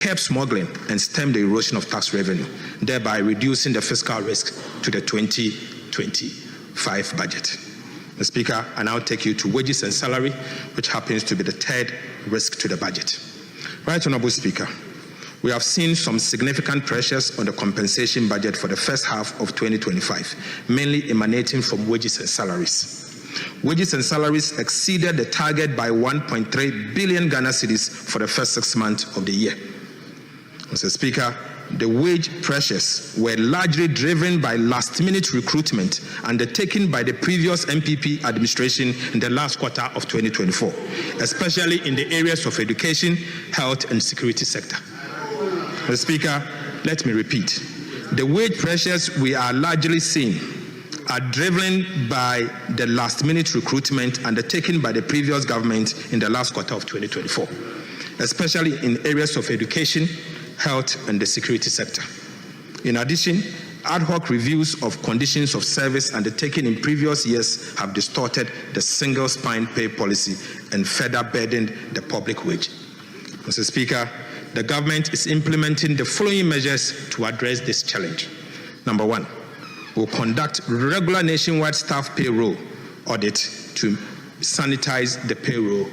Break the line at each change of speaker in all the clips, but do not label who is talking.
curb smuggling and stem the erosion of tax revenue, thereby reducing the fiscal risk to the 2025 budget. Mr. Speaker, I now take you to wages and salary, which happens to be the third risk to the budget. Right Honourable Speaker, we have seen some significant pressures on the compensation budget for the first half of 2025, mainly emanating from wages and salaries. Wages and salaries exceeded the target by 1.3 billion Ghana cedis for the first 6 months of the year. Mr. Speaker, the wage pressures were largely driven by last-minute recruitment undertaken by the previous MPP administration in the last quarter of 2024, especially in the areas of education, health, and security sector. Mr. Speaker, let me repeat. The wage pressures we are largely seeing are driven by the last-minute recruitment undertaken by the previous government in the last quarter of 2024, especially in areas of education, health, and the security sector. In addition, ad hoc reviews of conditions of service undertaken in previous years have distorted the single spine pay policy and further burdened the public wage. Mr. Speaker, the government is implementing the following measures to address this challenge. Number one, we'll conduct regular nationwide staff payroll audit to sanitize the payroll.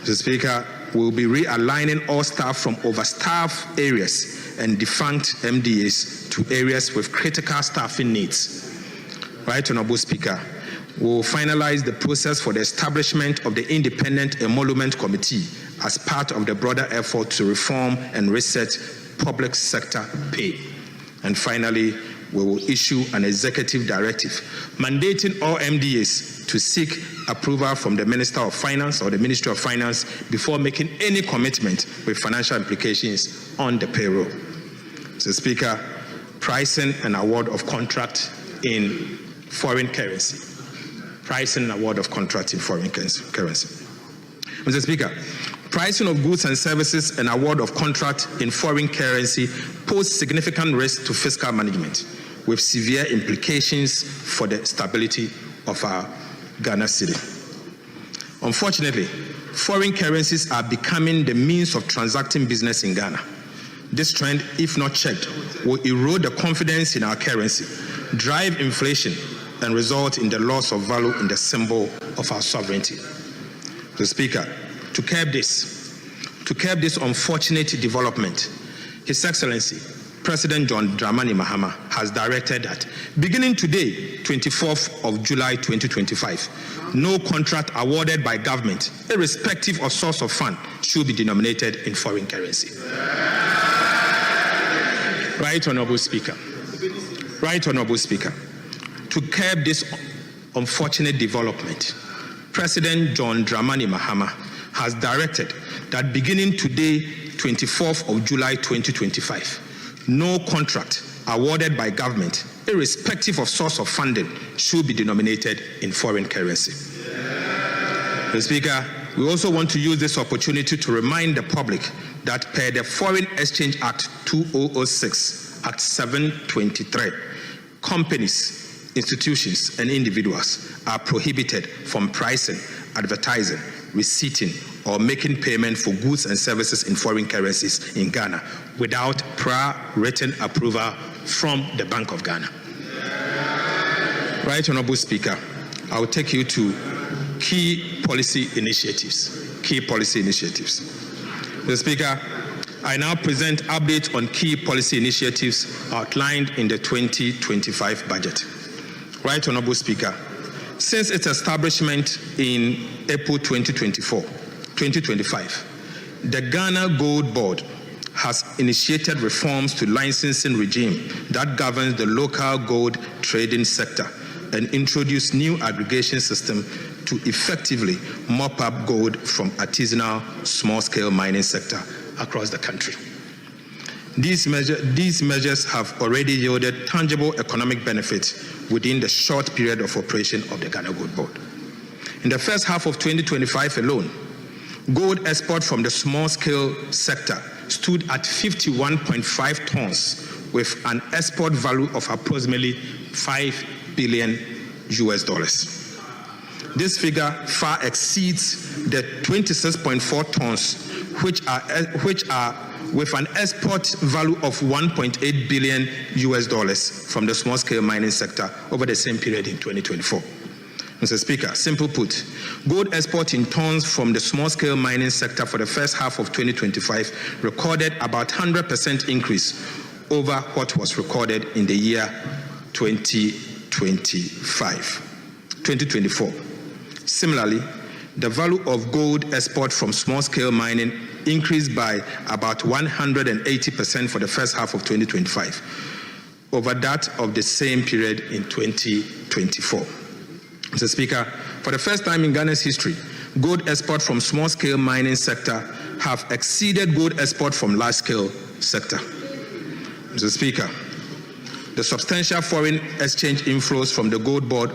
Mr. Speaker, we'll be realigning all staff from overstaffed areas and defunct MDAs to areas with critical staffing needs. Right Honourable Speaker, we'll finalize the process for the establishment of the Independent Emolument Committee as part of the broader effort to reform and reset public sector pay. And finally, we will issue an executive directive mandating all MDAs to seek approval from the Minister of Finance or the Ministry of Finance before making any commitment with financial implications on the payroll. Mr. Speaker, pricing and award of contract in foreign currency. Pricing and award of contract in foreign currency. Mr. Speaker, pricing of goods and services and award of contract in foreign currency pose significant risk to fiscal management, with severe implications for the stability of our Ghana cedi. Unfortunately, foreign currencies are becoming the means of transacting business in Ghana. This trend, if not checked, will erode the confidence in our currency, drive inflation, and result in the loss of value in the symbol of our sovereignty. Mr. Speaker, to curb this unfortunate development, His Excellency President John Dramani Mahama has directed that beginning today, 24th of July 2025, no contract awarded by government, irrespective of source of fund, should be denominated in foreign currency. Right Honourable Speaker. Right Honourable Speaker. To curb this unfortunate development, President John Dramani Mahama has directed that beginning today, 24th of July 2025, no contract awarded by government, irrespective of source of funding, should be denominated in foreign currency. Mr. Speaker, we also want to use this opportunity to remind the public that per the Foreign Exchange Act 2006, Act 723, companies, institutions, and individuals are prohibited from pricing, advertising, receipting, or making payment for goods and services in foreign currencies in Ghana without prior written approval from the Bank of Ghana. Right Honourable Speaker, I will take you to key policy initiatives. Mr. Speaker, I now present updates on key policy initiatives outlined in the 2025 budget. Right Honourable Speaker, since its establishment in April 2025, the Ghana Gold Board has initiated reforms to licensing regime that governs the local gold trading sector and introduced new aggregation system to effectively mop up gold from artisanal small-scale mining sector across the country. These measures have already yielded tangible economic benefits within the short period of operation of the Ghana Gold Board. In the first half of 2025 alone, gold export from the small-scale sector stood at 51.5 tons with an export value of approximately $5 billion. This figure far exceeds the 26.4 tons which are with an export value of $1.8 billion from the small-scale mining sector over the same period in 2024. Mr. Speaker, simple put, gold export in tons from the small-scale mining sector for the first half of 2025 recorded about 100% increase over what was recorded in the year 2024. Similarly, the value of gold export from small-scale mining increased by about 180% for the first half of 2025 over that of the same period in 2024. Mr. Speaker, for the first time in Ghana's history, gold export from small-scale mining sector have exceeded gold export from large-scale sector. Mr. Speaker, the substantial foreign exchange inflows from the gold board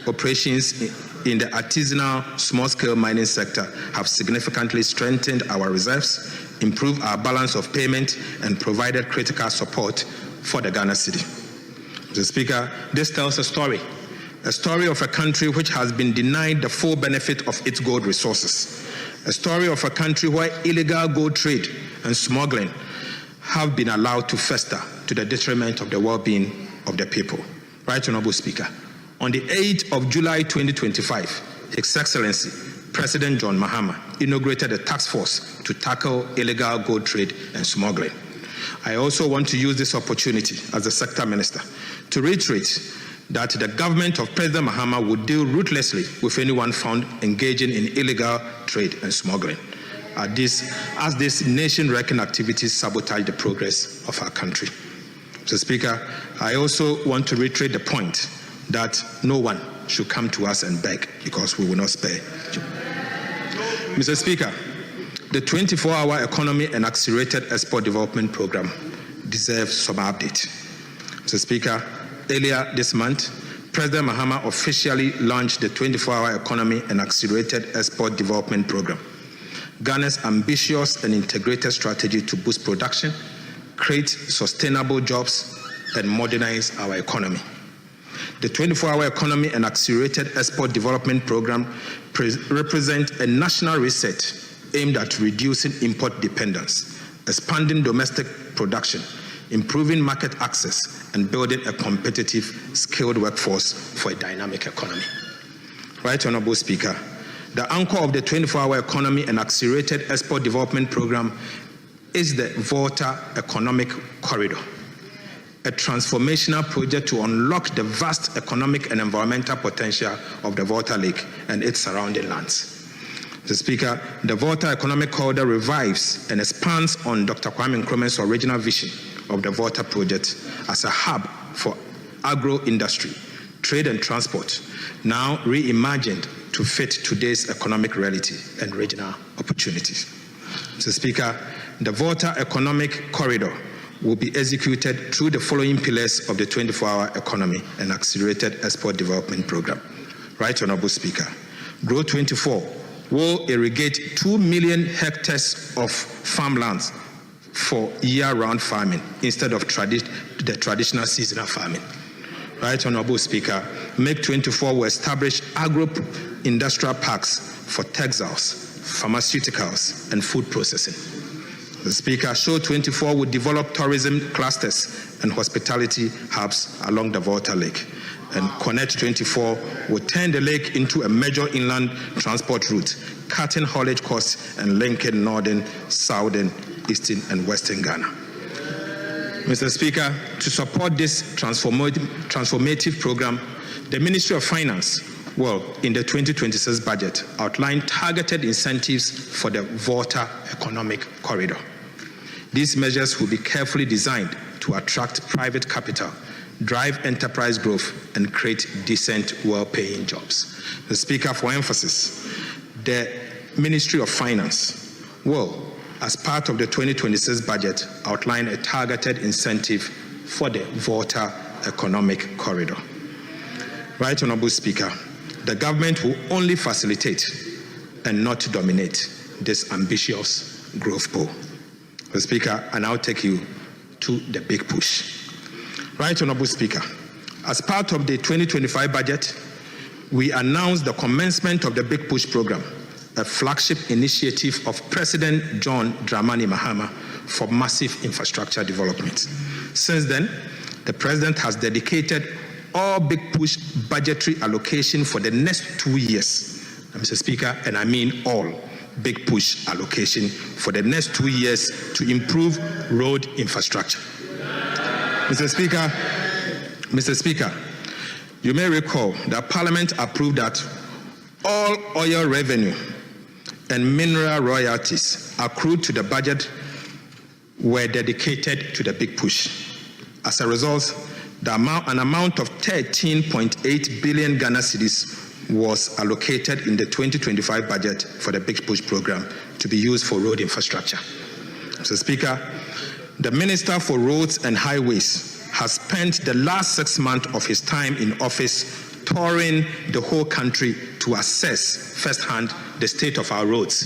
operations in the artisanal small-scale mining sector have significantly strengthened our reserves, improved our balance of payment, and provided critical support for the Ghana city. Mr. Speaker, this tells a story of a country which has been denied the full benefit of its gold resources, a story of a country where illegal gold trade and smuggling have been allowed to fester to the detriment of the well-being of the people. Right Honorable Speaker, on the 8th of July 2025, His Excellency President John Mahama inaugurated a task force to tackle illegal gold trade and smuggling. I also want to use this opportunity as the Sector Minister to reiterate that the government of President Mahama would deal ruthlessly with anyone found engaging in illegal trade and smuggling, as these nation-wrecking activities sabotage the progress of our country. Mr. Speaker, I also want to reiterate the point that no one should come to us and beg, because we will not spare you. Mr. Speaker, the 24-hour economy and accelerated export development program deserves some update. Mr. Speaker, earlier this month, President Mahama officially launched the 24-hour economy and accelerated export development program, Ghana's ambitious and integrated strategy to boost production, create sustainable jobs, and modernize our economy. The 24-hour economy and accelerated export development program represents a national reset aimed at reducing import dependence, expanding domestic production, improving market access, and building a competitive, skilled workforce for a dynamic economy. Right Honorable Speaker, the anchor of the 24-hour economy and accelerated export development program is the Volta Economic Corridor, a transformational project to unlock the vast economic and environmental potential of the Volta Lake and its surrounding lands. Mr. Speaker, the Volta Economic Corridor revives and expands on Dr. Kwame Nkrumah's original vision of the Volta project as a hub for agro-industry, trade and transport, now reimagined to fit today's economic reality and regional opportunities. Mr. Speaker, the Volta Economic Corridor will be executed through the following pillars of the 24-hour economy and accelerated export development program. Right Honorable Speaker, Grow 24 will irrigate 2 million hectares of farmlands for year-round farming instead of the traditional seasonal farming. Right Honorable Speaker, Make 24 will establish agro-industrial parks for textiles, pharmaceuticals, and food processing. The Speaker, Show 24 will develop tourism clusters and hospitality hubs along the Volta Lake. And Connect 24 will turn the lake into a major inland transport route, cutting haulage costs and linking northern, southern, eastern, and western Ghana. Mr. Speaker, to support this transformative program, the Ministry of Finance will, in the 2026 budget, outline targeted incentives for the Volta Economic Corridor. These measures will be carefully designed to attract private capital, drive enterprise growth, and create decent, well-paying jobs. The Speaker, for emphasis, the Ministry of Finance will, as part of the 2026 budget, outline a targeted incentive for the Volta Economic Corridor. Right Honorable Speaker, the government will only facilitate and not dominate this ambitious growth goal. The Speaker, I now take you to the big push. Right Honorable Speaker, as part of the 2025 budget, we announced the commencement of the Big Push program, a flagship initiative of President John Dramani Mahama, for massive infrastructure development. Since then, the President has dedicated all Big Push budgetary allocation for the next 2 years, Mr. Speaker, and I mean all Big Push allocation for the next 2 years to improve road infrastructure. Mr. Speaker, you may recall that Parliament approved that all oil revenue and mineral royalties accrued to the budget were dedicated to the Big Push. As a result, an amount of 13.8 billion Ghana cedis was allocated in the 2025 budget for the Big Push program to be used for road infrastructure. Mr. Speaker, the Minister for Roads and Highways has spent the last 6 months of his time in office touring the whole country to assess firsthand the state of our roads.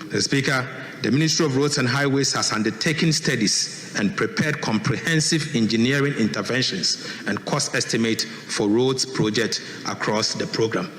Mr. Speaker, the Ministry of Roads and Highways has undertaken studies and prepared comprehensive engineering interventions and cost estimates for roads projects across the program.